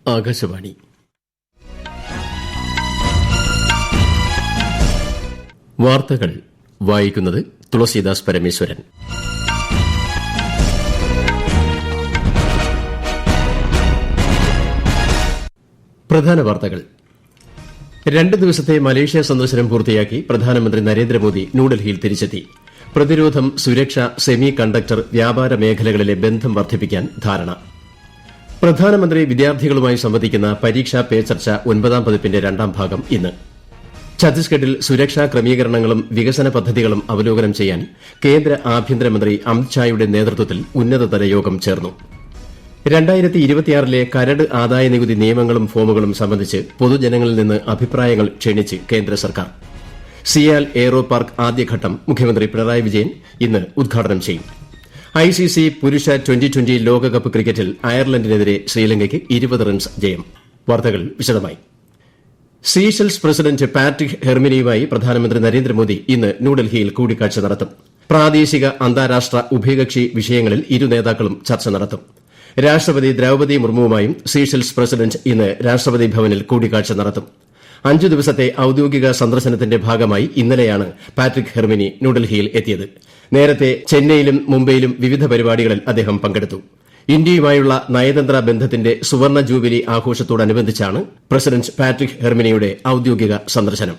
ആകാശവാണി. വാർത്തകൾ വായിക്കുന്നത് തുളസീദാസ് പരമേശ്വരൻ. പ്രധാന വാർത്തകൾ. 2 ദിവസത്തെ മലേഷ്യ സന്ദർശനം പൂർത്തിയാക്കി പ്രധാനമന്ത്രി നരേന്ദ്രമോദി ന്യൂഡൽഹിയിൽ തിരിച്ചെത്തി. പ്രതിരോധം, സുരക്ഷ, സെമി കണ്ടക്ടർ, വ്യാപാര മേഖലകളിലെ ബന്ധം വർദ്ധിപ്പിക്കാൻ ധാരണ. പ്രധാനമന്ത്രി വിദ്യാർത്ഥികളുമായി സംവദിക്കുന്ന പരീക്ഷാ പേ ചർച്ച 9ാം പതിപ്പിന്റെ 2ാം ഭാഗം ഇന്ന്. ഛത്തീസ്ഗഡിൽ സുരക്ഷാ ക്രമീകരണങ്ങളും വികസന പദ്ധതികളും അവലോകനം ചെയ്യാൻ കേന്ദ്ര ആഭ്യന്തരമന്ത്രി അമിത്ഷായുടെ നേതൃത്വത്തിൽ ഉന്നതതല യോഗം ചേർന്നു. 2026ലെ കരട് ആദായനികുതി നിയമങ്ങളും ഫോമുകളും സംബന്ധിച്ച് പൊതുജനങ്ങളിൽ നിന്ന് അഭിപ്രായങ്ങൾ ക്ഷണിച്ച് കേന്ദ്ര സർക്കാർ. സിയാൽ എയ്റോ പാർക്ക് ആദ്യഘട്ടം മുഖ്യമന്ത്രി പിണറായി വിജയൻ ഇന്ന് ഉദ്ഘാടനം ചെയ്യും. ഐസിസി പുരുഷ ട്വന്റി ലോകകപ്പ് ക്രിക്കറ്റിൽ അയർലൻഡിനെതിരെ ശ്രീലങ്കയ്ക്ക് 20 റൺസ് ജയം. വാർത്തകൾ വിശദമായി. സീഷെൽസ് പ്രസിഡന്റ് പാട്രിക് ഹെർമിനിയുമായി പ്രധാനമന്ത്രി നരേന്ദ്രമോദി ഇന്ന് ന്യൂഡൽഹിയിൽ കൂടിക്കാഴ്ച നടത്തും. പ്രാദേശിക, അന്താരാഷ്ട്ര, ഉഭയകക്ഷി വിഷയങ്ങളിൽ ഇരു നേതാക്കളും ചർച്ച നടത്തും. രാഷ്ട്രപതി ദ്രൌപദി മുർമുവുമായും സീഷെൽസ് പ്രസിഡന്റ് ഇന്ന് രാഷ്ട്രപതി ഭവനിൽ കൂടിക്കാഴ്ച നടത്തും. 5 ദിവസത്തെ ഔദ്യോഗിക സന്ദർശനത്തിന്റെ ഭാഗമായി ഇന്നലെയാണ് പാട്രിക് ഹെർമിനി ന്യൂഡൽഹിയിൽ എത്തിയത്. നേരത്തെ ചെന്നൈയിലും മുംബൈയിലും വിവിധ പരിപാടികളിൽ അദ്ദേഹം പങ്കെടുത്തു. ഇന്ത്യയുമായുള്ള നയതന്ത്ര ബന്ധത്തിന്റെ സുവർണ ജൂബിലി ആഘോഷത്തോടനുബന്ധിച്ചാണ് പ്രസിഡന്റ് പാട്രിക് ഹെർമിനിയുടെ ഔദ്യോഗിക സന്ദർശനം.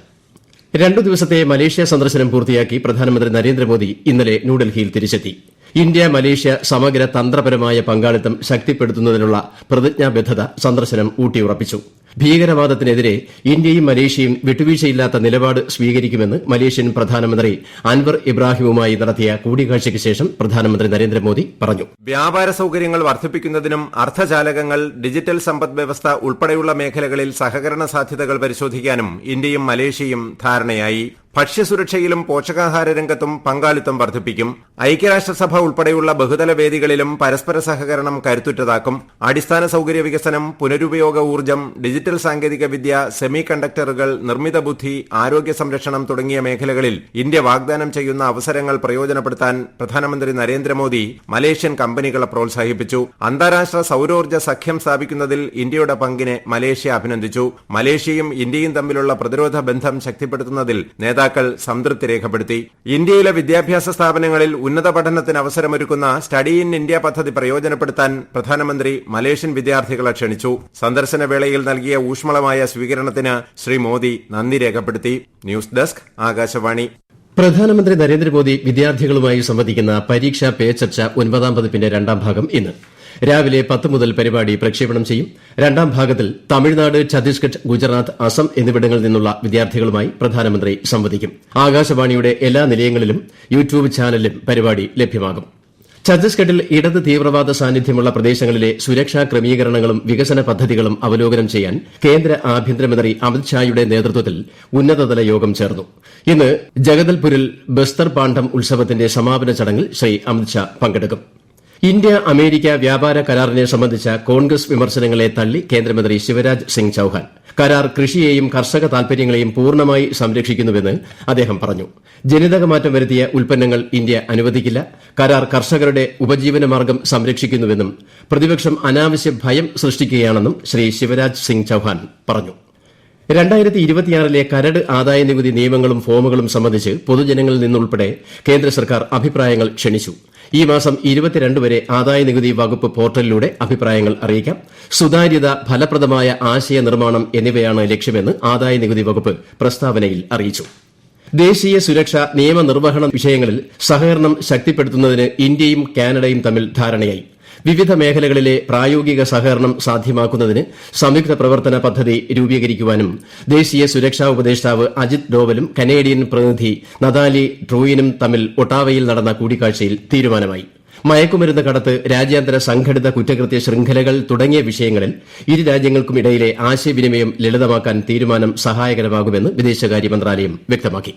2 ദിവസത്തെ മലേഷ്യ സന്ദർശനം പൂർത്തിയാക്കി പ്രധാനമന്ത്രി നരേന്ദ്രമോദി ഇന്നലെ ന്യൂഡൽഹിയിൽ തിരിച്ചെത്തി. ഇന്ത്യ മലേഷ്യ സമഗ്ര തന്ത്രപരമായ പങ്കാളിത്തം ശക്തിപ്പെടുത്തുന്നതിനുള്ള പ്രതിജ്ഞാബദ്ധത സന്ദർശനം ഊട്ടിയുറപ്പിച്ചു. ഭീകരവാദത്തിനെതിരെ ഇന്ത്യയും മലേഷ്യയും വിട്ടുവീഴ്ചയില്ലാത്ത നിലപാട് സ്വീകരിക്കുമെന്ന് മലേഷ്യൻ പ്രധാനമന്ത്രി അൻവർ ഇബ്രാഹിമുമായി നടത്തിയ കൂടിക്കാഴ്ചയ്ക്ക് ശേഷം പ്രധാനമന്ത്രി നരേന്ദ്രമോദി പറഞ്ഞു. വ്യാപാര സൌകര്യങ്ങൾ വർദ്ധിപ്പിക്കുന്നതിനും അർദ്ധചാലകങ്ങൾ, ഡിജിറ്റൽ സമ്പദ് വ്യവസ്ഥ ഉൾപ്പെടെയുള്ള മേഖലകളിൽ സഹകരണ സാധ്യതകൾ പരിശോധിക്കാനും ഇന്ത്യയും മലേഷ്യയും ധാരണയായി. ഭക്ഷ്യസുരക്ഷയിലും പോഷകാഹാര രംഗത്തും പങ്കാളിത്തം വർദ്ധിപ്പിക്കും. ഐക്യരാഷ്ട്രസഭ ഉൾപ്പെടെയുള്ള ബഹുതല വേദികളിലും പരസ്പര സഹകരണം കരുത്തുറ്റതാക്കും. അടിസ്ഥാന സൌകര്യ വികസനം, പുനരുപയോഗ ഊർജ്ജം, ഡിജിറ്റൽ സാങ്കേതിക വിദ്യ, സെമി കണ്ടക്ടറുകൾ, നിർമ്മിത ബുദ്ധി, ആരോഗ്യ സംരക്ഷണം തുടങ്ങിയ മേഖലകളിൽ ഇന്ത്യ വാഗ്ദാനം ചെയ്യുന്ന അവസരങ്ങൾ പ്രയോജനപ്പെടുത്താൻ പ്രധാനമന്ത്രി നരേന്ദ്രമോദി മലേഷ്യൻ കമ്പനികളെ പ്രോത്സാഹിപ്പിച്ചു. അന്താരാഷ്ട്ര സൌരോർജ്ജ സഖ്യം സ്ഥാപിക്കുന്നതിൽ ഇന്ത്യയുടെ പങ്കിനെ മലേഷ്യ അഭിനന്ദിച്ചു. മലേഷ്യയും ഇന്ത്യയും തമ്മിലുള്ള പ്രതിരോധ ബന്ധം ശക്തിപ്പെടുത്തുന്നതിൽ നേതാക്കൾ സംതൃപ്തി രേഖപ്പെടുത്തി. ഇന്ത്യയിലെ വിദ്യാഭ്യാസ സ്ഥാപനങ്ങളിൽ ഉന്നത പഠനത്തിന് അവസരമൊരുക്കുന്ന സ്റ്റഡി ഇൻ ഇന്ത്യ പദ്ധതി പ്രയോജനപ്പെടുത്താൻ പ്രധാനമന്ത്രി മലേഷ്യൻ വിദ്യാർത്ഥികളെ ക്ഷണിച്ചു. സന്ദർശന വേളയിൽ നൽകിയ ഊഷ്മളമായ സ്വീകരണത്തിന് ശ്രീ മോദി നന്ദി രേഖപ്പെടുത്തി. News desk, Akashvani. പ്രധാനമന്ത്രി നരേന്ദ്രമോദി വിദ്യാർത്ഥികളുമായി സംവദിക്കുന്ന പരീക്ഷാ പേ ചർച്ച 9ാം പതിപ്പിന്റെ 2ാം ഭാഗം ഇന്ന് രാവിലെ 10 മുതൽ പരിപാടി പ്രക്ഷേപണം ചെയ്യും. 2ാം ഭാഗത്തിൽ തമിഴ്നാട്, ഛത്തീസ്ഗഡ്, ഗുജറാത്ത്, അസം എന്നിവിടങ്ങളിൽ നിന്നുള്ള വിദ്യാർത്ഥികളുമായി പ്രധാനമന്ത്രി സംവദിക്കും. ആകാശവാണിയുടെ എല്ലാ നിലയങ്ങളിലും യൂട്യൂബ് ചാനലിലും പരിപാടി ലഭ്യമാകും. ഛത്തീസ്ഗഡിൽ ഇടത് തീവ്രവാദ സാന്നിധ്യമുള്ള പ്രദേശങ്ങളിലെ സുരക്ഷാ ക്രമീകരണങ്ങളും വികസന പദ്ധതികളും അവലോകനം ചെയ്യാൻ കേന്ദ്ര ആഭ്യന്തരമന്ത്രി അമിത്ഷായുടെ നേതൃത്വത്തിൽ ഉന്നതതല യോഗം ചേർന്നു. ഇന്ന് ജഗദൽപൂരിൽ ബസ്തർ പാണ്ഡം ഉത്സവത്തിന്റെ സമാപന ചടങ്ങിൽ ശ്രീ അമിത്ഷാ പങ്കെടുക്കും. ഇന്ത്യ അമേരിക്ക വ്യാപാര കരാറിനെ സംബന്ധിച്ച കോൺഗ്രസ് വിമർശനങ്ങളെ തള്ളി കേന്ദ്രമന്ത്രി ശിവരാജ് സിംഗ് ചൌഹാൻ. കരാർ കൃഷിയെയും കർഷക താൽപര്യങ്ങളെയും പൂർണ്ണമായി സംരക്ഷിക്കുന്നുവെന്ന് അദ്ദേഹം പറഞ്ഞു. ജനിതകമാറ്റം വരുത്തിയ ഉൽപ്പന്നങ്ങൾ ഇന്ത്യ അനുവദിക്കില്ല. കരാർ കർഷകരുടെ ഉപജീവനമാർഗ്ഗം സംരക്ഷിക്കുന്നുവെന്നും പ്രതിപക്ഷം അനാവശ്യ ഭയം സൃഷ്ടിക്കുകയാണെന്നും ശ്രീ ശിവരാജ് സിംഗ് ചൌഹാൻ പറഞ്ഞു. 2026ലെ കരട് ആദായനികുതി നിയമങ്ങളും ഫോമുകളും സംബന്ധിച്ച് പൊതുജനങ്ങളിൽ നിന്നുൾപ്പെടെ കേന്ദ്ര സർക്കാർ അഭിപ്രായങ്ങൾ ക്ഷണിച്ചു. ഈ മാസം 22 വരെ ആദായനികുതി വകുപ്പ് പോർട്ടലിലൂടെ അഭിപ്രായങ്ങൾ അറിയിക്കാം. സുതാര്യത, ഫലപ്രദമായ ആശയ നിർമ്മാണം എന്നിവയാണ് ലക്ഷ്യമെന്ന് ആദായനികുതി വകുപ്പ് പ്രസ്താവനയിൽ അറിയിച്ചു. ദേശീയ സുരക്ഷ, നിയമനിർവഹണ വിഷയങ്ങളിൽ സഹകരണം ശക്തിപ്പെടുത്തുന്നതിന് ഇന്ത്യയും കാനഡയും തമ്മിൽ ധാരണയായി. വിവിധ മേഖലകളിലെ പ്രായോഗിക സഹകരണം സാധ്യമാക്കുന്നതിന് സംയുക്ത പ്രവർത്തന പദ്ധതി രൂപീകരിക്കുവാനും ദേശീയ സുരക്ഷാ ഉപദേഷ്ടാവ് അജിത് ഡോവലും കനേഡിയൻ പ്രതിനിധി നതാലി ട്രൂയിനും തമ്മിൽ ഒട്ടാവയിൽ നടന്ന കൂടിക്കാഴ്ചയിൽ തീരുമാനമായി. മയക്കുമരുന്ന് കടത്ത്, രാജ്യാന്തര സംഘടിത കുറ്റകൃത്യ ശൃംഖലകൾ തുടങ്ങിയ വിഷയങ്ങളിൽ ഇരു രാജ്യങ്ങൾക്കുമിടയിലെ ആശയവിനിമയം ലളിതമാക്കാൻ തീരുമാനം സഹായകരമാകുമെന്ന് വിദേശകാര്യ മന്ത്രാലയം വ്യക്തമാക്കി.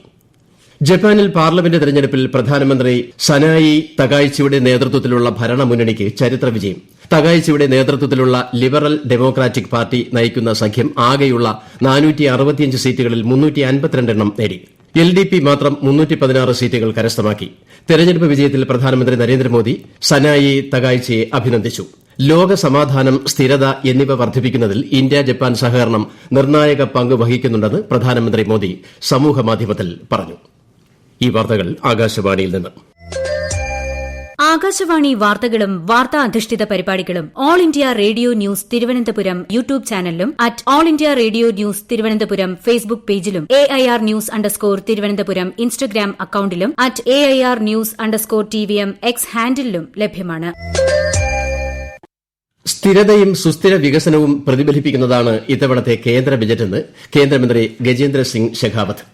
ജപ്പാനിൽ പാർലമെന്റ് തെരഞ്ഞെടുപ്പിൽ പ്രധാനമന്ത്രി സനായി തകായിച്ചിയുടെ നേതൃത്വത്തിലുള്ള ഭരണമുന്നണിക്ക് ചരിത്ര വിജയം. തകായിച്ചിയുടെ നേതൃത്വത്തിലുള്ള ലിബറൽ ഡെമോക്രാറ്റിക് പാർട്ടി നയിക്കുന്ന സഖ്യം ആകെയുള്ള 465 സീറ്റുകളിൽ 352 എണ്ണം നേടി. LDP മാത്രം 316 സീറ്റുകൾ കരസ്ഥമാക്കി. തെരഞ്ഞെടുപ്പ് വിജയത്തിൽ പ്രധാനമന്ത്രി നരേന്ദ്രമോദി സനായി തകായിച്ചിയെ അഭിനന്ദിച്ചു. ലോക സമാധാനം, സ്ഥിരത എന്നിവ വർദ്ധിപ്പിക്കുന്നതിൽ ഇന്ത്യ ജപ്പാൻ സഹകരണം നിർണായക പങ്ക് വഹിക്കുന്നുണ്ടെന്ന് പ്രധാനമന്ത്രി മോദി സമൂഹമാധ്യമത്തിൽ പറഞ്ഞു. ഈ വാർത്തകൾ ആകാശവാണിയിൽ നിന്ന്. ആകാശവാണി വാർത്തകളും വാർത്താ അധിഷ്ഠിത പരിപാടികളും All India Radio News Thiruvananthapuram YouTube ചാനലിലും @all India Radio News Thiruvananthapuram Facebook പേജിലും AIR ന്യൂസ് _ ഇൻസ്റ്റഗ്രാം അക്കൌണ്ടിലും @AIR ന്യൂസ് _ TVM X ഹാൻഡിലും ലഭ്യമാണ്. സ്ഥിരതയും സുസ്ഥിര വികസനവും പ്രതിഫലിപ്പിക്കുന്നതാണ് ഇത്തവണത്തെ കേന്ദ്ര ബജറ്റെന്ന് കേന്ദ്രമന്ത്രി ഗജേന്ദ്ര സിംഗ് ഷെഖാവത്ത്.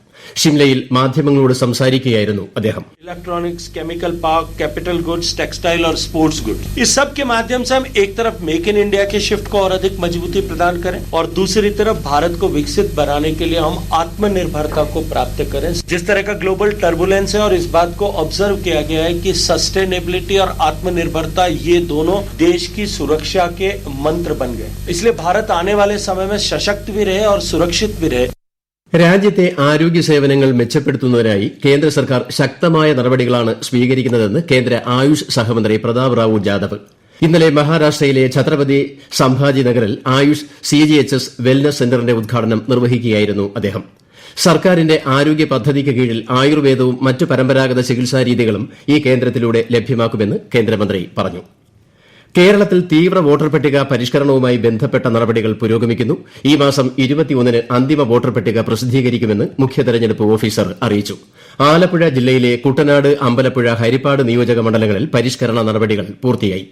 ഷിംലയിൽ മാധ്യമങ്ങളോട് സംസാരിക്കുകയായിരുന്നു അദ്ദേഹം. Electronics, chemical park, capital goods, textile और स्पोर्ट्स गुड्स, इस सब के माध्यम से हम एक तरफ मेक इन इंडिया के शिफ्ट को और अधिक मजबूती प्रदान करें और दूसरी तरफ भारत को विकसित बनाने के लिए हम आत्मनिर्भरता को प्राप्त करें. जिस तरह का ग्लोबल टर्बुलेंस है और इस बात को ऑब्जर्व किया गया है कि सस्टेनेबिलिटी और आत्मनिर्भरता ये दोनों देश की सुरक्षा के मंत्र बन गए. इसलिए भारत आने वाले समय में सशक्त भी रहे और सुरक्षित भी रहे. രാജ്യത്തെ ആരോഗ്യ സേവനങ്ങൾ മെച്ചപ്പെടുത്തുന്നതിനായി കേന്ദ്ര സർക്കാർ ശക്തമായ നടപടികളാണ് സ്വീകരിക്കുന്നതെന്ന് കേന്ദ്ര ആയുഷ് സഹമന്ത്രി പ്രതാപ് റാവു ജാദവ് ഇന്നലെ മഹാരാഷ്ട്രയിലെ ഛത്രപതി സംഭാജി നഗറിൽ ആയുഷ് CGHS വെൽനസ് സെന്ററിന്റെ ഉദ്ഘാടനം നിർവഹിക്കുകയായിരുന്നു അദ്ദേഹം. സർക്കാരിന്റെ ആരോഗ്യ പദ്ധതിക്ക് കീഴിൽ ആയുർവേദവും മറ്റ് പരമ്പരാഗത ചികിത്സാ രീതികളും ഈ കേന്ദ്രത്തിലൂടെ ലഭ്യമാക്കുമെന്ന് കേന്ദ്രമന്ത്രി പറഞ്ഞു. കേരളത്തിൽ തീവ്ര വോട്ടർ പട്ടിക പരിഷ്കരണവുമായി ബന്ധപ്പെട്ട നടപടികൾ പുരോഗമിക്കുന്നു. ഈ മാസം 21-ന് അന്തിമ വോട്ടർ പട്ടിക പ്രസിദ്ധീകരിക്കുമെന്ന് മുഖ്യ തെരഞ്ഞെടുപ്പ് ഓഫീസർ അറിയിച്ചു. ആലപ്പുഴ ജില്ലയിലെ കുട്ടനാട്, അമ്പലപ്പുഴ, ഹരിപ്പാട് നിയോജക മണ്ഡലങ്ങളിൽ പരിഷ്കരണ നടപടികൾ പൂർത്തിയായി.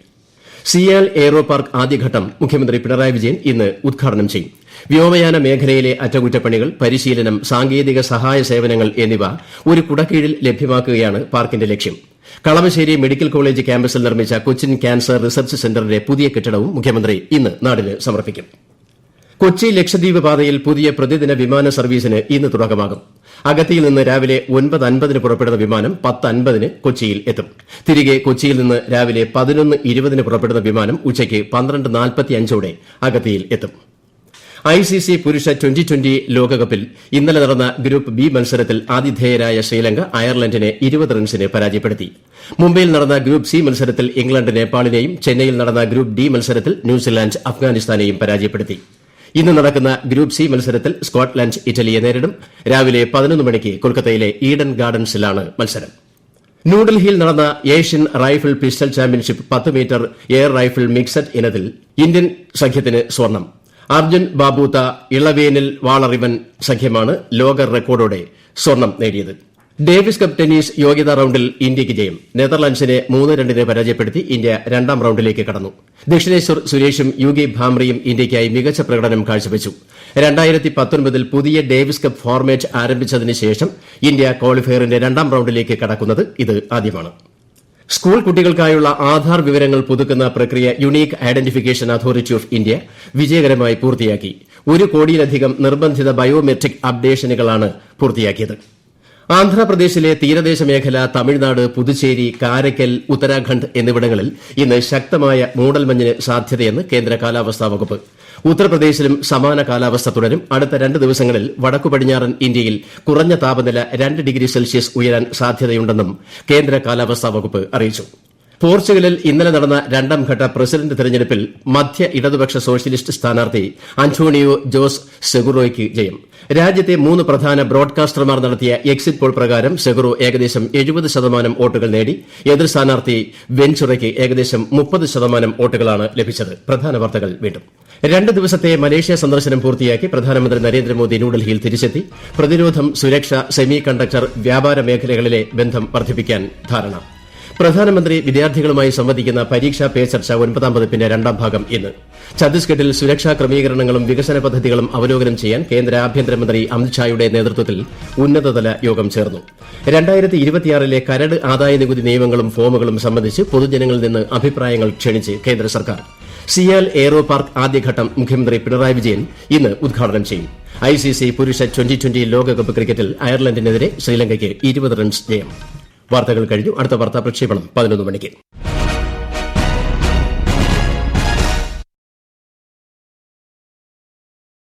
സിയാൽ എയ്റോ പാർക്ക് ആദ്യഘട്ടം മുഖ്യമന്ത്രി പിണറായി വിജയൻ ഇന്ന് ഉദ്ഘാടനം ചെയ്യും. വ്യോമയാന മേഖലയിലെ അറ്റകുറ്റപ്പണികൾ, പരിശീലനം, സാങ്കേതിക സഹായ സേവനങ്ങൾ എന്നിവ ഒരു കുടക്കീഴിൽ ലഭ്യമാക്കുകയാണ് പാർക്കിന്റെ ലക്ഷ്യം. കളമശ്ശേരി മെഡിക്കൽ കോളേജ് ക്യാമ്പസിൽ നിർമ്മിച്ച കൊച്ചിൻ ക്യാൻസർ റിസർച്ച് സെന്ററിന്റെ പുതിയ കെട്ടിടവും മുഖ്യമന്ത്രി ഇന്ന് നാടിന് സമർപ്പിക്കും. കൊച്ചി ലക്ഷദ്വീപ് പാതയിൽ പുതിയ പ്രതിദിന വിമാന സർവീസിന് ഇന്ന് തുടക്കമാകും. അഗത്തിയിൽ നിന്ന് രാവിലെ 9:50-ന് പുറപ്പെടുന്ന വിമാനം 10:50-ന് കൊച്ചിയിൽ എത്തും. തിരികെ കൊച്ചിയിൽ നിന്ന് രാവിലെ 11:20-ന് പുറപ്പെടുന്ന വിമാനം ഉച്ചയ്ക്ക് 12:45-ഓടെ അഗത്തിയിൽ എത്തും. ICC പുരുഷ T20 ലോകകപ്പിൽ ഇന്നലെ നടന്ന ഗ്രൂപ്പ് ബി മത്സരത്തിൽ ആതിഥേയരായ ശ്രീലങ്ക അയർലൻഡിനെ 20 റൺസിന് പരാജയപ്പെടുത്തി. മുംബൈയിൽ നടന്ന ഗ്രൂപ്പ് സി മത്സരത്തിൽ ഇംഗ്ലണ്ട് നേപ്പാളിനെയും, ചെന്നൈയിൽ നടന്ന ഗ്രൂപ്പ് ഡി മത്സരത്തിൽ ന്യൂസിലാൻഡ് അഫ്ഗാനിസ്ഥാനെയും പരാജയപ്പെടുത്തി. ഇന്ന് നടക്കുന്ന ഗ്രൂപ്പ് സി മത്സരത്തിൽ സ്കോട്ട്ലൻഡ് ഇറ്റലിയെ നേരിടും. രാവിലെ 11 മണിക്ക് കൊൽക്കത്തയിലെ ഈഡൻ ഗാർഡൻസിലാണ് മത്സരം. ന്യൂഡൽഹിയിൽ നടന്ന Asian rifle pistol championship 10 metre air rifle mixed ഇനത്തിൽ ഇന്ത്യൻ സഖ്യത്തിന് സ്വർണം. അർജുൻ ബാബൂത്ത ഇളവേനിൽ വാളറിവൻ സഖ്യമാണ് ലോക റെക്കോർഡോടെ സ്വർണം നേടിയത്. ഡേവിസ് കപ്പ് ടെന്നീസ് യോഗ്യതാ റൌണ്ടിൽ ഇന്ത്യയ്ക്ക് ജയം. നെതർലൻഡ്സിനെ 3-2-ന് പരാജയപ്പെടുത്തി ഇന്ത്യ രണ്ടാം റൌണ്ടിലേക്ക് കടന്നു. ദക്ഷിണേശ്വർ സുരേഷും യുകി ഭാംറയും ഇന്ത്യയ്ക്കായി മികച്ച പ്രകടനം കാഴ്ചവെച്ചു. 2019-ൽ പുതിയ ഡേവിസ് കപ്പ് ഫോർമാറ്റ് ആരംഭിച്ചതിന് ശേഷം ഇന്ത്യ ക്വാളിഫയറിന്റെ രണ്ടാം റൌണ്ടിലേക്ക് കടക്കുന്നത് ഇത് ആദ്യമാണ്. സ്കൂൾ കുട്ടികൾക്കായുള്ള ആധാർ വിവരങ്ങൾ പുതുക്കുന്ന പ്രക്രിയ unique identification authority of India വിജയകരമായി പൂർത്തിയാക്കി. 1 കോടിയിലധികം നിർബന്ധിത ബയോമെട്രിക് അപ്ഡേഷനുകളാണ് പൂർത്തിയാക്കിയത്. ആന്ധ്രാപ്രദേശിലെ തീരദേശ മേഖല, തമിഴ്നാട്, പുതുച്ചേരി, കാരയ്ക്കൽ, ഉത്തരാഖണ്ഡ് എന്നിവിടങ്ങളിൽ ഇന്ന് ശക്തമായ മൂടൽമഞ്ഞിന് സാധ്യതയെന്ന് കേന്ദ്ര കാലാവസ്ഥാ വകുപ്പ്. ഉത്തർപ്രദേശിലും സമാന കാലാവസ്ഥ തുടരും. അടുത്ത 2 ദിവസങ്ങളിൽ വടക്കുപടിഞ്ഞാറൻ ഇന്ത്യയിൽ കുറഞ്ഞ താപനില 2 ഡിഗ്രി സെൽഷ്യസ് ഉയരാൻ സാധ്യതയുണ്ടെന്നും കേന്ദ്ര കാലാവസ്ഥാ വകുപ്പ് അറിയിച്ചു. പോർച്ചുഗലിൽ ഇന്നലെ നടന്ന രണ്ടാം ഘട്ട പ്രസിഡന്റ് തെരഞ്ഞെടുപ്പിൽ മധ്യ ഇടതുപക്ഷ സോഷ്യലിസ്റ്റ് സ്ഥാനാർത്ഥി അന്റോണിയോ ജോസ് സെഗുറോയ്ക്ക് ജയം. രാജ്യത്തെ 3 പ്രധാന ബ്രോഡ്കാസ്റ്റർമാർ നടത്തിയ എക്സിറ്റ് പോൾ പ്രകാരം സെഗുറോ ഏകദേശം 70% വോട്ടുകൾ നേടി. എതിർ സ്ഥാനാർത്ഥി വെൻചുറയ്ക്ക് ഏകദേശം 30% വോട്ടുകളാണ് ലഭിച്ചത്. പ്രധാന വാർത്തകൾ വീണ്ടും. 2 ദിവസത്തെ മലേഷ്യ സന്ദർശനം പൂർത്തിയാക്കി പ്രധാനമന്ത്രി നരേന്ദ്രമോദി ന്യൂഡൽഹിയിൽ തിരിച്ചെത്തി. പ്രതിരോധം, സുരക്ഷ, സെമി കണ്ടക്ടർ, വ്യാപാര മേഖലകളിലെ ബന്ധം വർദ്ധിപ്പിക്കാൻ ധാരണ. പ്രധാനമന്ത്രി വിദ്യാർത്ഥികളുമായി സംവദിക്കുന്ന പരീക്ഷാ പേ ചർച്ച 9-ാം പതിപ്പിന്റെ രണ്ടാം ഭാഗം ഇന്ന്. ഛത്തീസ്ഗഡിൽ സുരക്ഷാ ക്രമീകരണങ്ങളും വികസന പദ്ധതികളും അവലോകനം ചെയ്യാൻ കേന്ദ്ര ആഭ്യന്തരമന്ത്രി അമിത്ഷായുടെ നേതൃത്വത്തിൽ ഉന്നതതല യോഗം ചേർന്നു. 2026-ലെ കരട് ആദായനികുതി നിയമങ്ങളും ഫോമുകളും സംബന്ധിച്ച് പൊതുജനങ്ങളിൽ നിന്ന് അഭിപ്രായങ്ങൾ ക്ഷണിച്ച് കേന്ദ്ര സർക്കാർ. സിയാൽ എയ്റോ പാർക്ക് ആദ്യഘട്ടം മുഖ്യമന്ത്രി പിണറായി വിജയൻ ഇന്ന് ഉദ്ഘാടനം ചെയ്യും. ICC പുരുഷ T20 ലോകകപ്പ് ക്രിക്കറ്റിൽ അയർലൻഡിനെതിരെ ശ്രീലങ്കയ്ക്ക് 20 റൺസ് ജയം. വാർത്തകൾ കഴിഞ്ഞു. അടുത്ത വാർത്താ പ്രക്ഷേപണം 11 മണിക്ക്.